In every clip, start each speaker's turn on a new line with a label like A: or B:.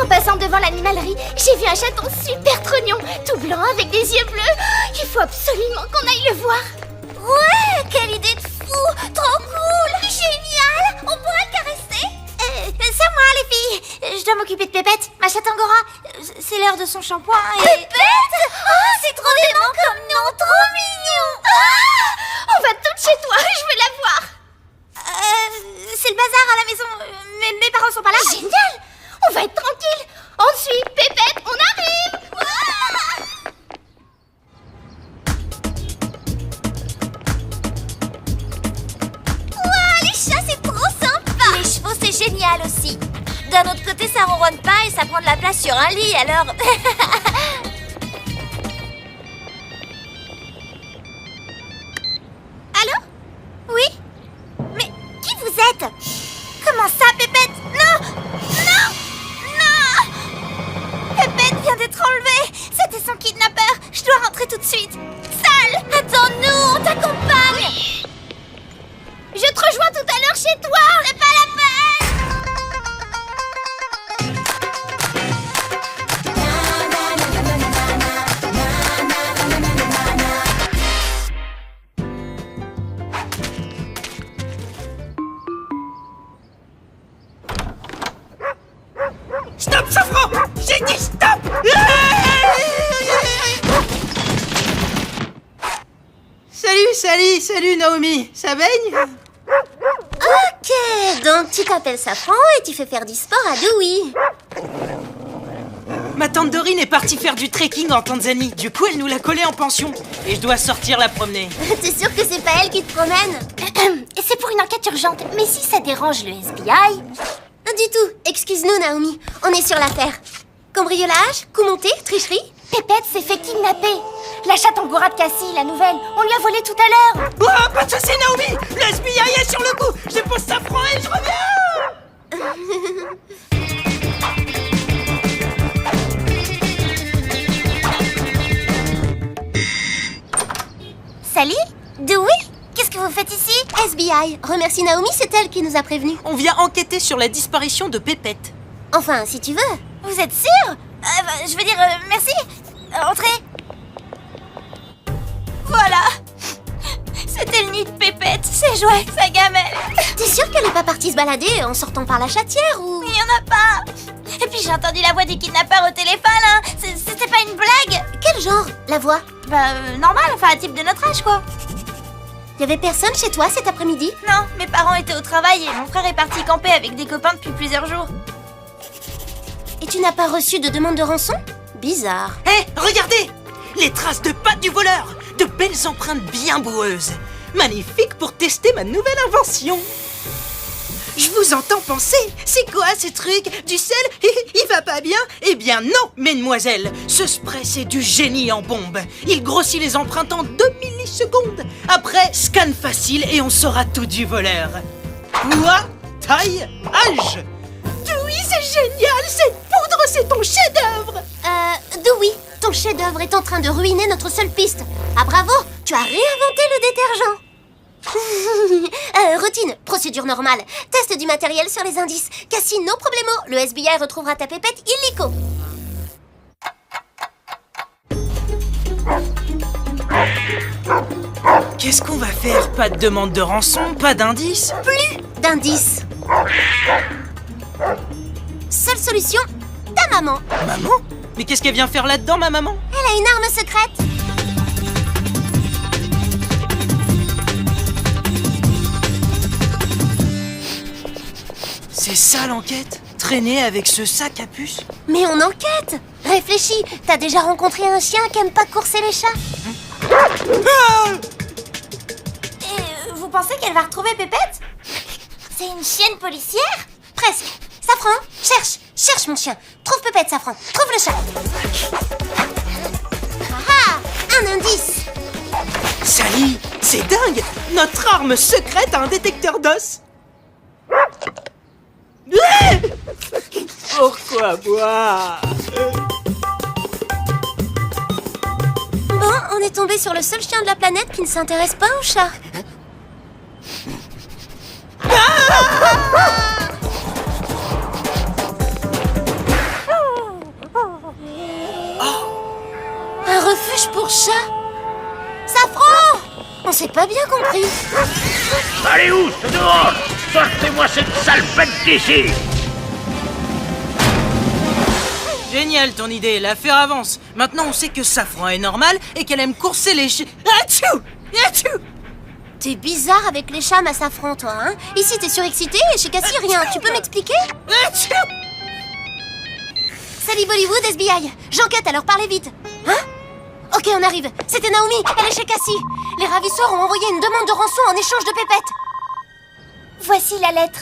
A: En passant devant l'animalerie, j'ai vu un chaton super trognon, tout blanc avec des yeux bleus. Il faut absolument qu'on aille le voir. Ouais, quelle idée de fou! Trop cool! Génial! On pourra le caresser? C'est moi, les filles. Je dois m'occuper de Pépette, ma chatte Angora. C'est l'heure de son shampoing et... Pépette! Oh, c'est trop dément comme nom, trop mignon! On va toutes chez toi, je veux la voir. C'est le bazar à la maison. Mes parents sont pas là. Génial! On va être tranquille. On suit Pépette, on arrive. Ouah, les chats, c'est trop sympa. Les chevaux, c'est génial aussi. D'un autre côté, ça ronronne pas et ça prend de la place sur un lit, alors... Allô? Oui? Mais qui vous êtes? Comment ça, Pépette? Non! Non! Non! Pépette vient d'être enlevée! C'était son kidnappeur! Je dois rentrer tout de suite! Sale! Attends-nous! On t'accompagne! Oui. Je te rejoins tout à l'heure chez toi! C'est pas la peine!
B: Stop, Safran! J'ai dit stop! Salut Naomi, ça baigne?
A: Ok, donc tu t'appelles Safran et tu fais faire du sport à Dewey.
B: Ma tante Dorine est partie faire du trekking en Tanzanie. Du coup, elle nous l'a collé en pension. Et je dois sortir la promener.
A: T'es sûr que c'est pas elle qui te promène? C'est pour une enquête urgente, mais si ça dérange le FBI... Du tout, excuse-nous Naomi, on est sur l'affaire. Cambriolage, coup monté, tricherie. Pépette s'est fait kidnapper. La chatte Angora de Cassie, la nouvelle, on lui a volé tout à l'heure.
B: Oh, pas de soucis Naomi! Le FBI est sur le coup. Je pose Safran et je reviens.
A: Salut, Dewey? Qu'est-ce que vous faites ici? FBI, remercie Naomi, c'est elle qui nous a prévenus.
B: On vient enquêter sur la disparition de Pépette.
A: Enfin, si tu veux. Vous êtes sûr? Je veux dire, merci. Entrez. Voilà. C'était le nid de Pépette, ses jouets, sa gamelle. T'es sûre qu'elle est pas partie se balader en sortant par la chatière ou... Il y en a pas. Et puis j'ai entendu la voix du kidnappeur au téléphone, hein. C'était pas une blague. Quel genre, la voix? Normal, enfin un type de notre âge, quoi. Y'avait personne chez toi cet après-midi? Non, mes parents étaient au travail et mon frère est parti camper avec des copains depuis plusieurs jours. Et tu n'as pas reçu de demande de rançon? Bizarre.
B: Hé, regardez! Les traces de pattes du voleur! De belles empreintes bien boueuses. Magnifique pour tester ma nouvelle invention. Je vous entends penser, c'est quoi ce truc? Du sel? Il va pas bien? Eh bien non, mesdemoiselles. Ce spray, c'est du génie en bombe. Il grossit les empreintes en 2 millisecondes. Après, scan facile et on saura tout du voleur. Poids, taille, âge. Oui, c'est génial. Cette poudre, c'est ton chef-d'œuvre.
A: Dewey, ton chef-d'œuvre est en train de ruiner notre seule piste. Ah bravo, tu as réinventé le détergent. Routine, procédure normale. Test du matériel sur les indices. Cassie, no problemo. Le FBI retrouvera ta pépette illico.
B: Qu'est-ce qu'on va faire? Pas de demande de rançon, pas d'indice?
A: Plus d'indices. Seule solution, ta maman.
B: Maman? Mais qu'est-ce qu'elle vient faire là-dedans, ma maman?
A: Elle a une arme secrète.
B: C'est ça l'enquête? Traîner avec ce sac à puce?
A: Mais on enquête. Réfléchis, t'as déjà rencontré un chien qui aime pas courser les chats?
B: Ah!
A: Et vous pensez qu'elle va retrouver Pépette? C'est une chienne policière? Presque. Safran, cherche mon chien. Trouve Pépette, Safran. Trouve le chat. Ah, un indice.
B: Sally, c'est dingue! Notre arme secrète a un détecteur d'os! Pourquoi moi?
A: Bon, on est tombé sur le seul chien de la planète qui ne s'intéresse pas aux chats. pour chat. Safran! On s'est pas bien compris.
C: Allez où, ce dehors? Sortez-moi cette sale bête d'ici!
B: Génial ton idée, l'affaire avance. Maintenant on sait que Safran est normale et qu'elle aime courser les chiens. Atchou! Atchou!
A: T'es bizarre avec les chats, ma Safran, toi, hein? Ici, t'es surexcité et chez Cassie, rien. Tu peux m'expliquer?
B: Atchou!
A: Salut Bollywood, SBI. J'enquête, alors parlez vite. Hein? Ok, on arrive. C'était Naomi, elle est chez Cassie. Les ravisseurs ont envoyé une demande de rançon en échange de Pépette. Voici la lettre.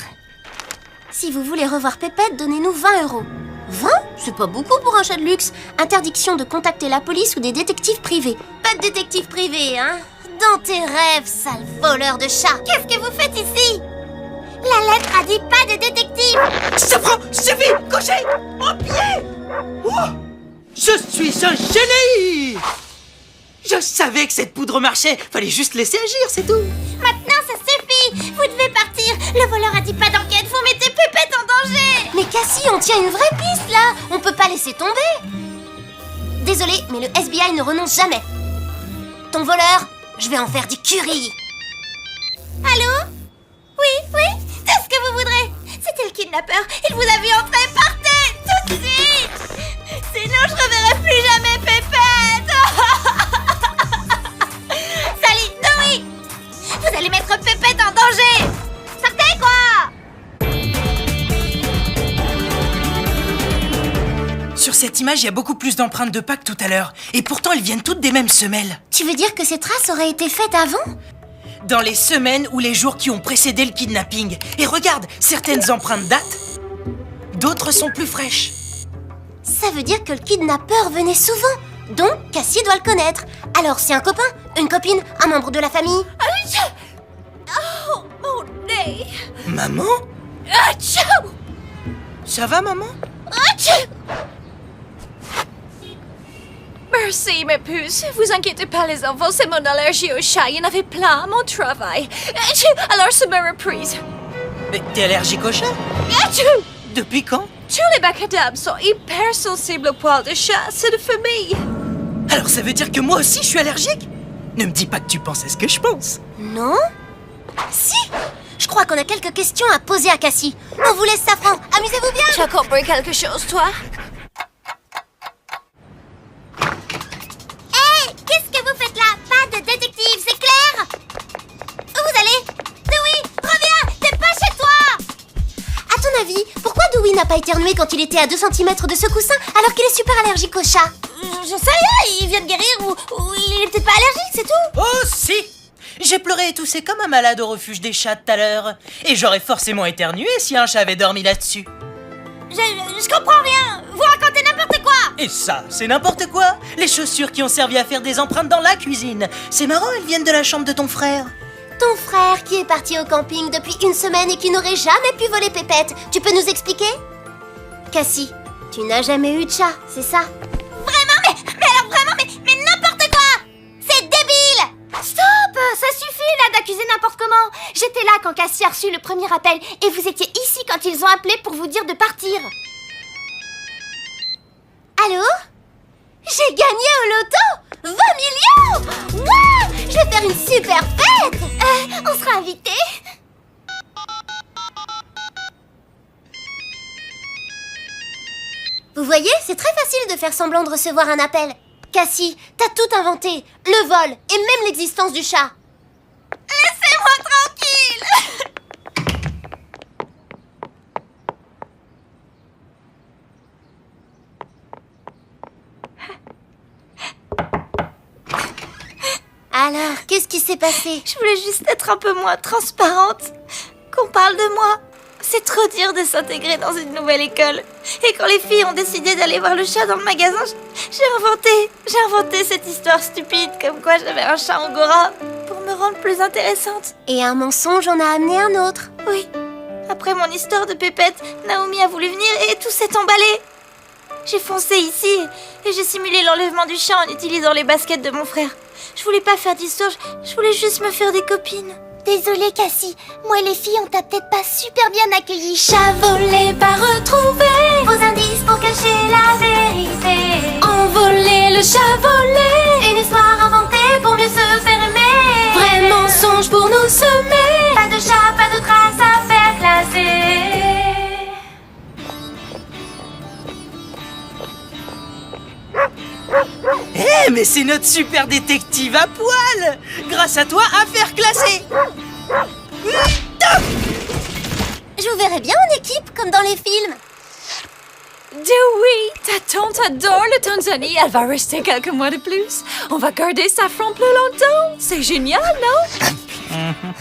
A: Si vous voulez revoir Pépette, donnez-nous 20 €. 20 ? C'est pas beaucoup pour un chat de luxe. Interdiction de contacter la police ou des détectives privés. Pas de détective privé, hein? Dans tes rêves, sale voleur de chat. Qu'est-ce que vous faites ici? La lettre a dit pas de détective.
B: Safran, suffit! Couchez! Au pied! Oh, je suis un génie! Je savais que cette poudre marchait. Fallait juste laisser agir, c'est tout.
A: Maintenant, ça suffit. Vous devez partir. Le voleur a dit pas d'enquête. Vous mettez Pépette en danger. Mais Cassie, on tient une vraie piste, là. On peut pas laisser tomber. Désolé, mais le SBI ne renonce jamais. Ton voleur, je vais en faire du curry. Allô? Oui, tout ce que vous voudrez. C'était le kidnappeur. Il vous a vu entrer. Partez, tout de suite. Sinon, je reverrai plus jamais Pépette. Salut, Noé. Vous allez mettre Pépette en danger. Sortez, quoi.
B: Sur cette image, il y a beaucoup plus d'empreintes de pas que tout à l'heure. Et pourtant, elles viennent toutes des mêmes semelles.
A: Tu veux dire que ces traces auraient été faites avant?
B: Dans les semaines ou les jours qui ont précédé le kidnapping. Et regarde, certaines empreintes datent, d'autres sont plus fraîches.
A: Ça veut dire que le kidnappeur venait souvent. Donc, Cassie doit le connaître. Alors, c'est un copain, une copine, un membre de la famille. Oh, mon nez.
B: Maman?
A: Achou!
B: Ça va, maman?
A: Achou!
D: Merci, mes puces. Vous inquiétez pas, les enfants, c'est mon allergie au chat. Il y en avait plein à mon travail. Alors, c'est ma reprise.
B: Mais t'es allergique au chat?
D: Achou!
B: Depuis quand?
D: Tous les macadams sont hyper sensibles aux poils de chat. C'est de famille.
B: Alors ça veut dire que moi aussi je suis allergique? Ne me dis pas que tu penses à ce que je pense.
A: Non? Si! Je crois qu'on a quelques questions à poser à Cassie. On vous laisse, Safran. Amusez-vous bien!
D: Tu as compris quelque chose, toi?
A: Hey! Qu'est-ce que vous faites là? Pas de détective, c'est clair? Où vous allez? Dewey, reviens! T'es pas chez toi! À ton avis, pourquoi Dewey n'a pas éternué quand il était à 2 cm de ce coussin alors qu'il est super allergique au chat? Je sais rien, il vient de guérir ou il est peut-être pas allergique, c'est tout.
B: Oh si! J'ai pleuré et toussé comme un malade au refuge des chats tout à l'heure. Et j'aurais forcément éternué si un chat avait dormi là-dessus.
A: Je comprends rien. Vous racontez n'importe quoi.
B: Et ça, c'est n'importe quoi. Les chaussures qui ont servi à faire des empreintes dans la cuisine. C'est marrant, elles viennent de la chambre de ton frère.
A: Ton frère qui est parti au camping depuis 1 semaine et qui n'aurait jamais pu voler Pépette. Tu peux nous expliquer? Cassie, tu n'as jamais eu de chat, c'est ça? Vraiment, mais alors vraiment, mais n'importe quoi! C'est débile! Stop! Ça suffit là d'accuser n'importe comment. J'étais là quand Cassie a reçu le premier appel et vous étiez ici quand ils ont appelé pour vous dire de partir. Allô? J'ai gagné au loto 20 millions! Wow! Je vais faire une super fête! On sera invités? Vous voyez, c'est très facile de faire semblant de recevoir un appel. Cassie, t'as tout inventé. Le vol et même l'existence du chat. Laissez-moi tranquille! Alors, qu'est-ce qui s'est passé?
D: Je voulais juste être un peu moins transparente. Qu'on parle de moi. C'est trop dur de s'intégrer dans une nouvelle école. Et quand les filles ont décidé d'aller voir le chat dans le magasin, j'ai inventé cette histoire stupide comme quoi j'avais un chat angora pour me rendre plus intéressante.
A: Et un mensonge en a amené un autre.
D: Oui. Après mon histoire de Pépette, Naomi a voulu venir et tout s'est emballé. J'ai foncé ici et j'ai simulé l'enlèvement du chat en utilisant les baskets de mon frère. Je voulais pas faire d'histoire, je voulais juste me faire des copines.
A: Désolée Cassie, moi et les filles on t'a peut-être pas super bien accueilli.
D: Chat volé, pas retrouvé.
A: Vos indices pour cacher la vérité.
D: Envolé, le chat volé.
A: Une histoire
B: Eh, mais c'est notre super détective à poil! Grâce à toi, affaire classée!
A: Je vous verrai bien en équipe, comme dans les films.
E: Oui, ta tante adore le Tanzanie. Elle va rester quelques mois de plus. On va garder Safran plus longtemps. C'est génial, non?